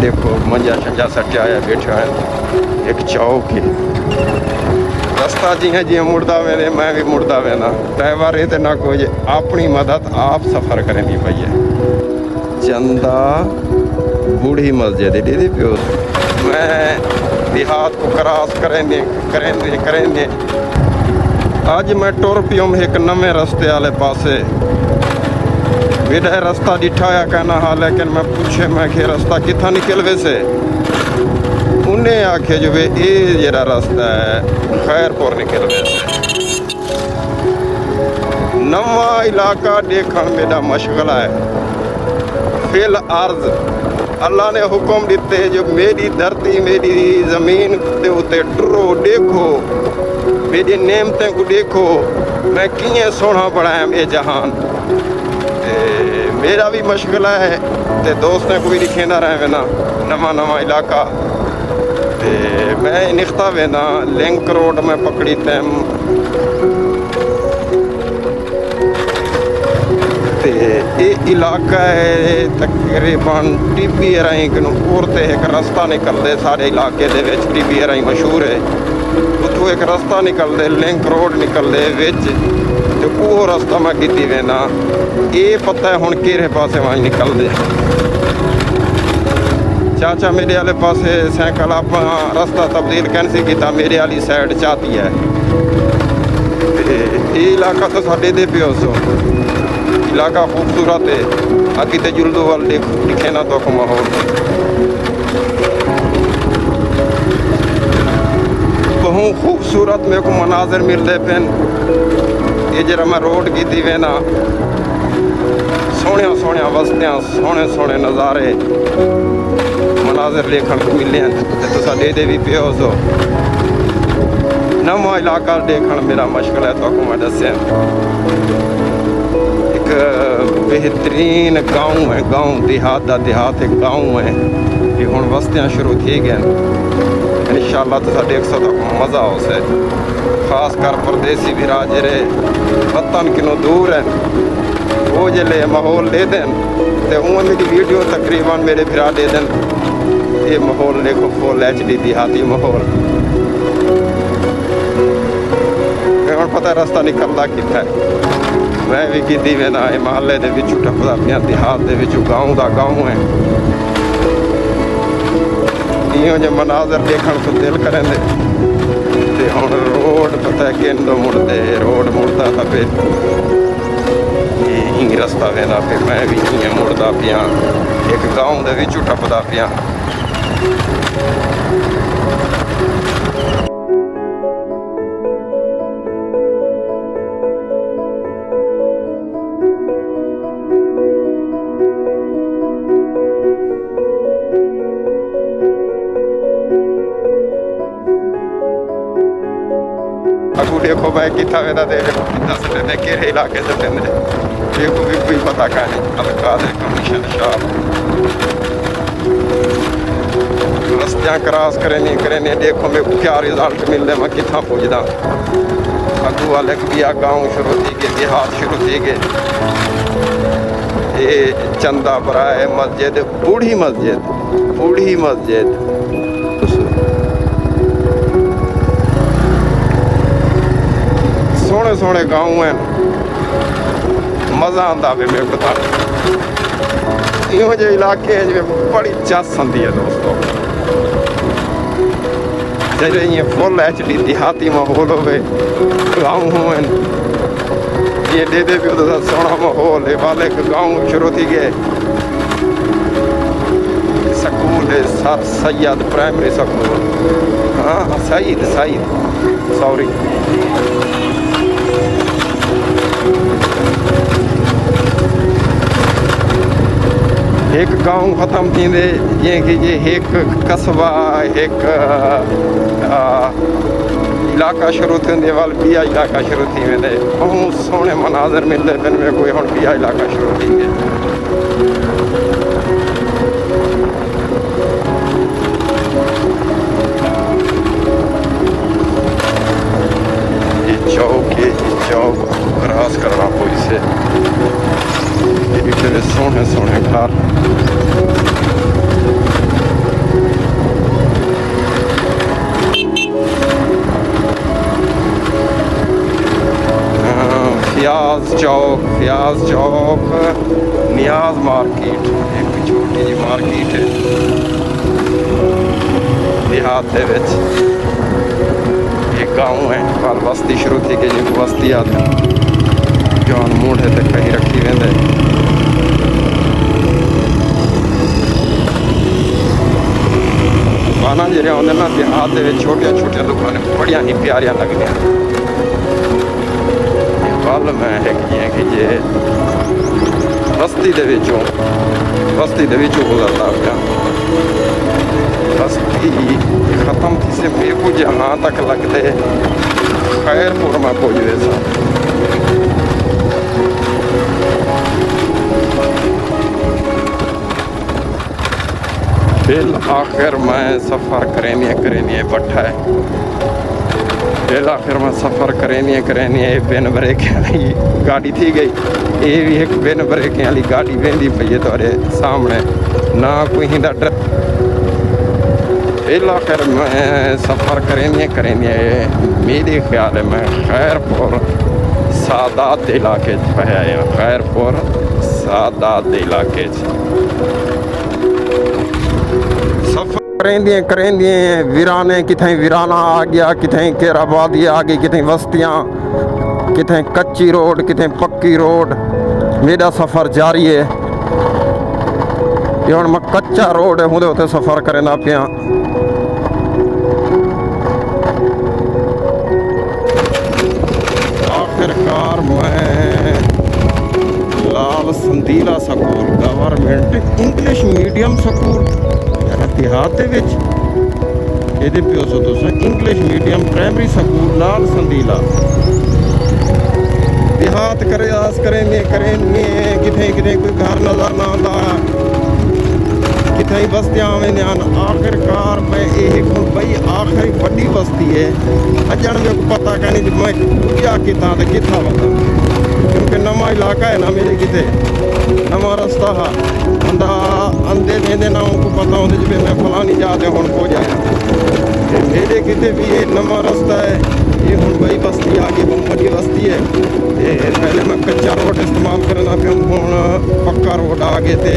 देखो मंजा शंजा सटिया है बैठा है एक चौक है रास्ता जियां जियां मुड़दा वे मैं भी मुड़दा वे ना ड्राइवर ये ना कोई अपनी मदद आप सफ़र करें दी पई है चंदा बूढ़ी मस्जिद दीदी प्यो मैं देहात को क्रॉस करेंगे अज मैं टुर पियुम एक नवे रस्ते वाले पासे वेड़ा रास्ता डिठा है कहना हाँ लेकिन मैं पूछे मैं कि रास्ता कितना निकल वैसे उन्हें आखे जो वे ये जरा रास्ता है खैरपुर निकल वैसे नवा इलाका देखण मेरा मशगला है फिल अर्ज अल्लाह ने हुक्म दिते जो मेरी धरती मेरी ज़मीन के उत्ते टुरो देखो मेरी नेमतें को देखो मैं किए सोना बनाया ये जहान मेरा भी मशगला है ते दोस्त ने कोई दिखेंदा रहे ना नवा इलाका ते मैं निकता वे ना लिंक रोड में पकड़ी तैम ते ये इलाका है तकरीबन टिब्बी राई और एक रास्ता निकलते सारे इलाके दे विच टिब्बी राई मशहूर है उतों एक रास्ता निकलते लिंक रोड निकलते विच तो वो रास्ता मैं की वेना ये पता है हुण किहड़े पासे वहीं निकलते चाचा मेरे वाले पासे साइकिल आप रास्ता तब्दील कैंसिल किया मेरे वाली साइड चाहती है ये इलाका तो साढ़े दे पियो सो इलाका खूबसूरत है अगे तो जुलदू वाल दिखे ना तो माहौल बहुत खूबसूरत मेरे को मनाजर मिलते पेन ये जरा मैं रोड की थी वे ना सोहनिया सोहनिया बस्तियाँ सोहने सोहने नज़ारे मनाजर देखने को मिले तो साढ़े दे भी पियो सो नवा इलाका देखना मेरा मुश्किल है तो मैं दसिया एक बेहतरीन गाँव है गाँव देहात एक गाँव है ये हुण बस्तियाँ शुरू थी गए इंशाअल्लाह तो साढ़े 100 तक मज़ा हो से खास कर परदेसी भी राजरे वतन किनो दूर है वो जले माहौल दे दें तो उन मेरी वीडियो तकरीबन मेरे फिरा दे दें ये माहौल देखो फुल HD देहाती माहौल मैं पता रास्ता निकलता कितना मैं भी की वे ना महल्ले के टपदा पिया देहात के गाँव का गाँव है इं जो मनाजर देखने को दिल करें ते हुण रोड पता है कि मुड़ते रोड मुड़ता था पे ही रास्ता वेंदा पे मैं भी इं मुड़दा पिया एक गाँव के विचों टपदा पिया अगू देखो भाई कितना वेदा दे दस ने केरे इलाके से पेंदे देखो भी कोई पता का नहीं अलका दे कमीशन शाह रस्तियाँ क्रॉस करें देखो मेरे को क्या रिजल्ट मिलते मैं कितना पुजदा अगू वाले किया गाँव शुरू थी गए देहात शुरू थी गए ये चंदा बरा है मस्जिद बूढ़ी मस्जिद सोहने सोहने गाँव हैं मज़ा आता भी मेरे को इहो जे इलाके बड़ी चस आती है दोस्तों जैसे ये फुल HD देहाती माहौल हो गाँव हो ये दे भी सोहना माहौल है वाले गाँव शुरू थी गए स्कूल है सर सैयद प्राइमरी स्कूल हाँ सईद सॉरी एक गाँव ख़त्म थींदे जीअं कि ये एक कस्बा एक इलाका शुरू थींदे वाल ॿिया इलाका शुरू थी वेंदे बहुत सोहणे मनाज़र मिलंदे पिन में कोई हुण ॿिया इलाका शुरू थींदे ये चौक क्रॉस करना कोई से सोहने सोहने घर फ्याज चौक, नियाज मार्केट, एक छोटी जी मार्केट है देहात दे विच। एक गाँव है कल बस्ती शुरू थी कि जिनको बस्ती आते जान मूढ़े ते कहीं रखी वेंदे। दुकाना जो आते ना देहात के छोटिया छोटिया दुकानें बड़िया ही प्यारिया लगदियां। कल मैं कि जे बस्ती दे विचों गुजरता पाया, बस्ती खत्म थी से मेरे को जहाँ तक लगते खैरपुर में पुजदे सा। बिल आखिर मैं सफ़र करेनिए बट्ठा है। बिल आखिर में सफ़र करेनिए बिन ब्रेक वाली गाड़ी थी गई। ये भी एक बिन ब्रेक वाली गाड़ी वेंदी पई है तुहाडे सामने, ना कोई हिंदा डर। बिल आखिर मैं सफ़र करेनिए मेरे ख्याल है मैं खैरपुर सादात के इलाके पाया है। खैरपुर सादात के इलाके करेंदिए वीराने, कितें वीराना आ गया, कितें केराबादी आ गई, कितें बस्तियाँ, कितें कच्ची रोड, कितें पक्की रोड। मेरा सफ़र जारी है। ये हुण मैं कच्चा रोड है उहदे उत्ते सफ़र करना पिया। आखिरकार मैं Lal Sandila school government English medium school देहात दे विच ਇਹਦੇ ਪਿਓ ਸੋ ਤੁਸੀਂ English medium primary school Lal Sandila देहात करे आस करेंगे किथे किथे कोई घर नजर ना आता, किथे बस्तियां आवेंदियां। आखिरकार मैं एक बई आखिरी बड़ी बस्ती है अजन मेरे को पता कहनी मैं क्या किता ते किथा वता, क्योंकि नवा इलाका है ना मेरे किते नवा रस्ता है। बंदा अंदे वेंदे ना उनको पता होंदे जिवें मैं फलानी जाते हुण पहुंच आया। मेरे किते भी ये नवा रास्ता है। ये हुण बई बस्ती आ गई, बहुत बड़ी बस्ती है। पहले मैं कच्चा रोड इस्तेमाल करना पिया, हुण पक्का रोड आ गए थे,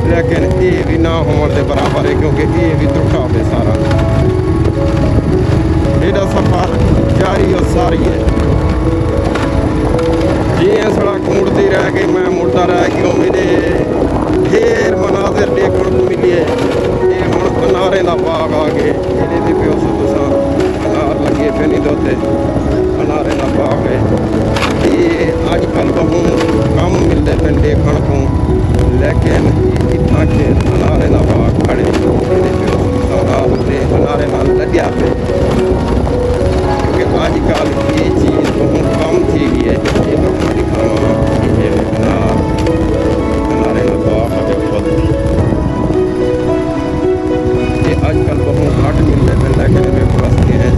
लेकिन ये भी ना होने के बराबर है क्योंकि ये भी टुटा पे सारा। मेरा सफर जारी और सारी है। जियां सड़क मुड़ती रह गई मैं मुड़ता रह गया, मेरे ढेर मनाजिर देखने को मिले। ये हुण अनारे का बाग आ गए, ये प्यो सो तुसा अनार लगे पे नहीं दोते, अनारे का बाग है। ये अजकल बहुत कम मिलते पे देखने को, लेकिन इतना के अनारे का बाग खड़े अनारे ना लग्या पे, क्योंकि अजकल ये चीज़ बहुत कम थी गई है। ये तो दिखावा अनारे का बाग ये अजकल बहुत घट मिलते पे, लेकिन मेरे बस्ती है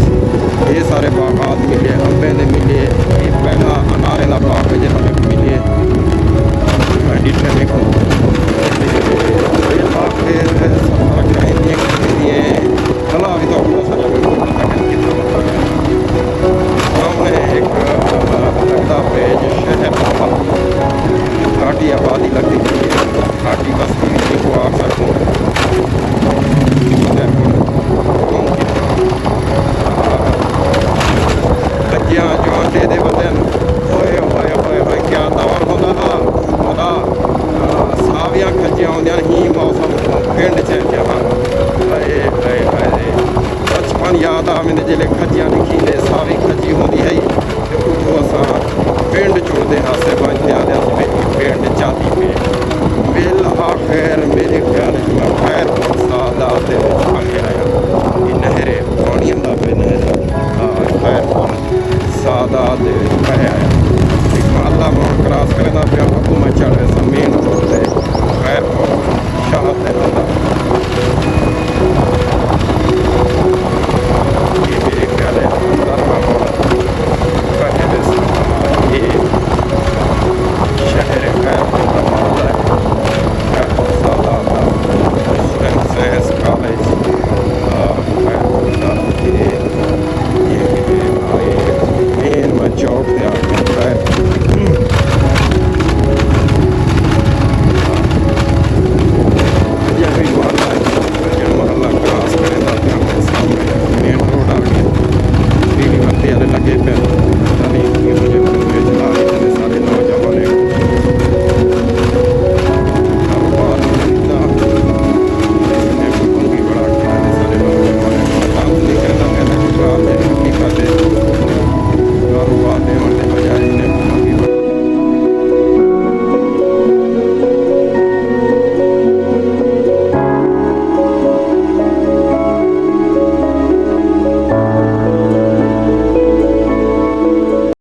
ये सारे बागात मिले, अम्बे ने मिले। ये पहला अनारे का बाग है जो हमें मिले डिटेल को कला भी तो सामने एक लगता पेज शहर घाटी आबादी लगती है, घाटी बस्ती को आ सकूँ कच्चियां जो आटे दे बदन होए होए होए होए क्या दौर होता सावियां खच्चियां होंदियां ही मौसम पिंड च जहाँ बचपन याद आ मैंने जिले खच्चियां दिखी ने सावी खच्ची होंदी है तो असा पिंड चुड़ते हासे बनते आते पिंड जाती पे बिल आखिर मेरे ख्याल में खैर सादा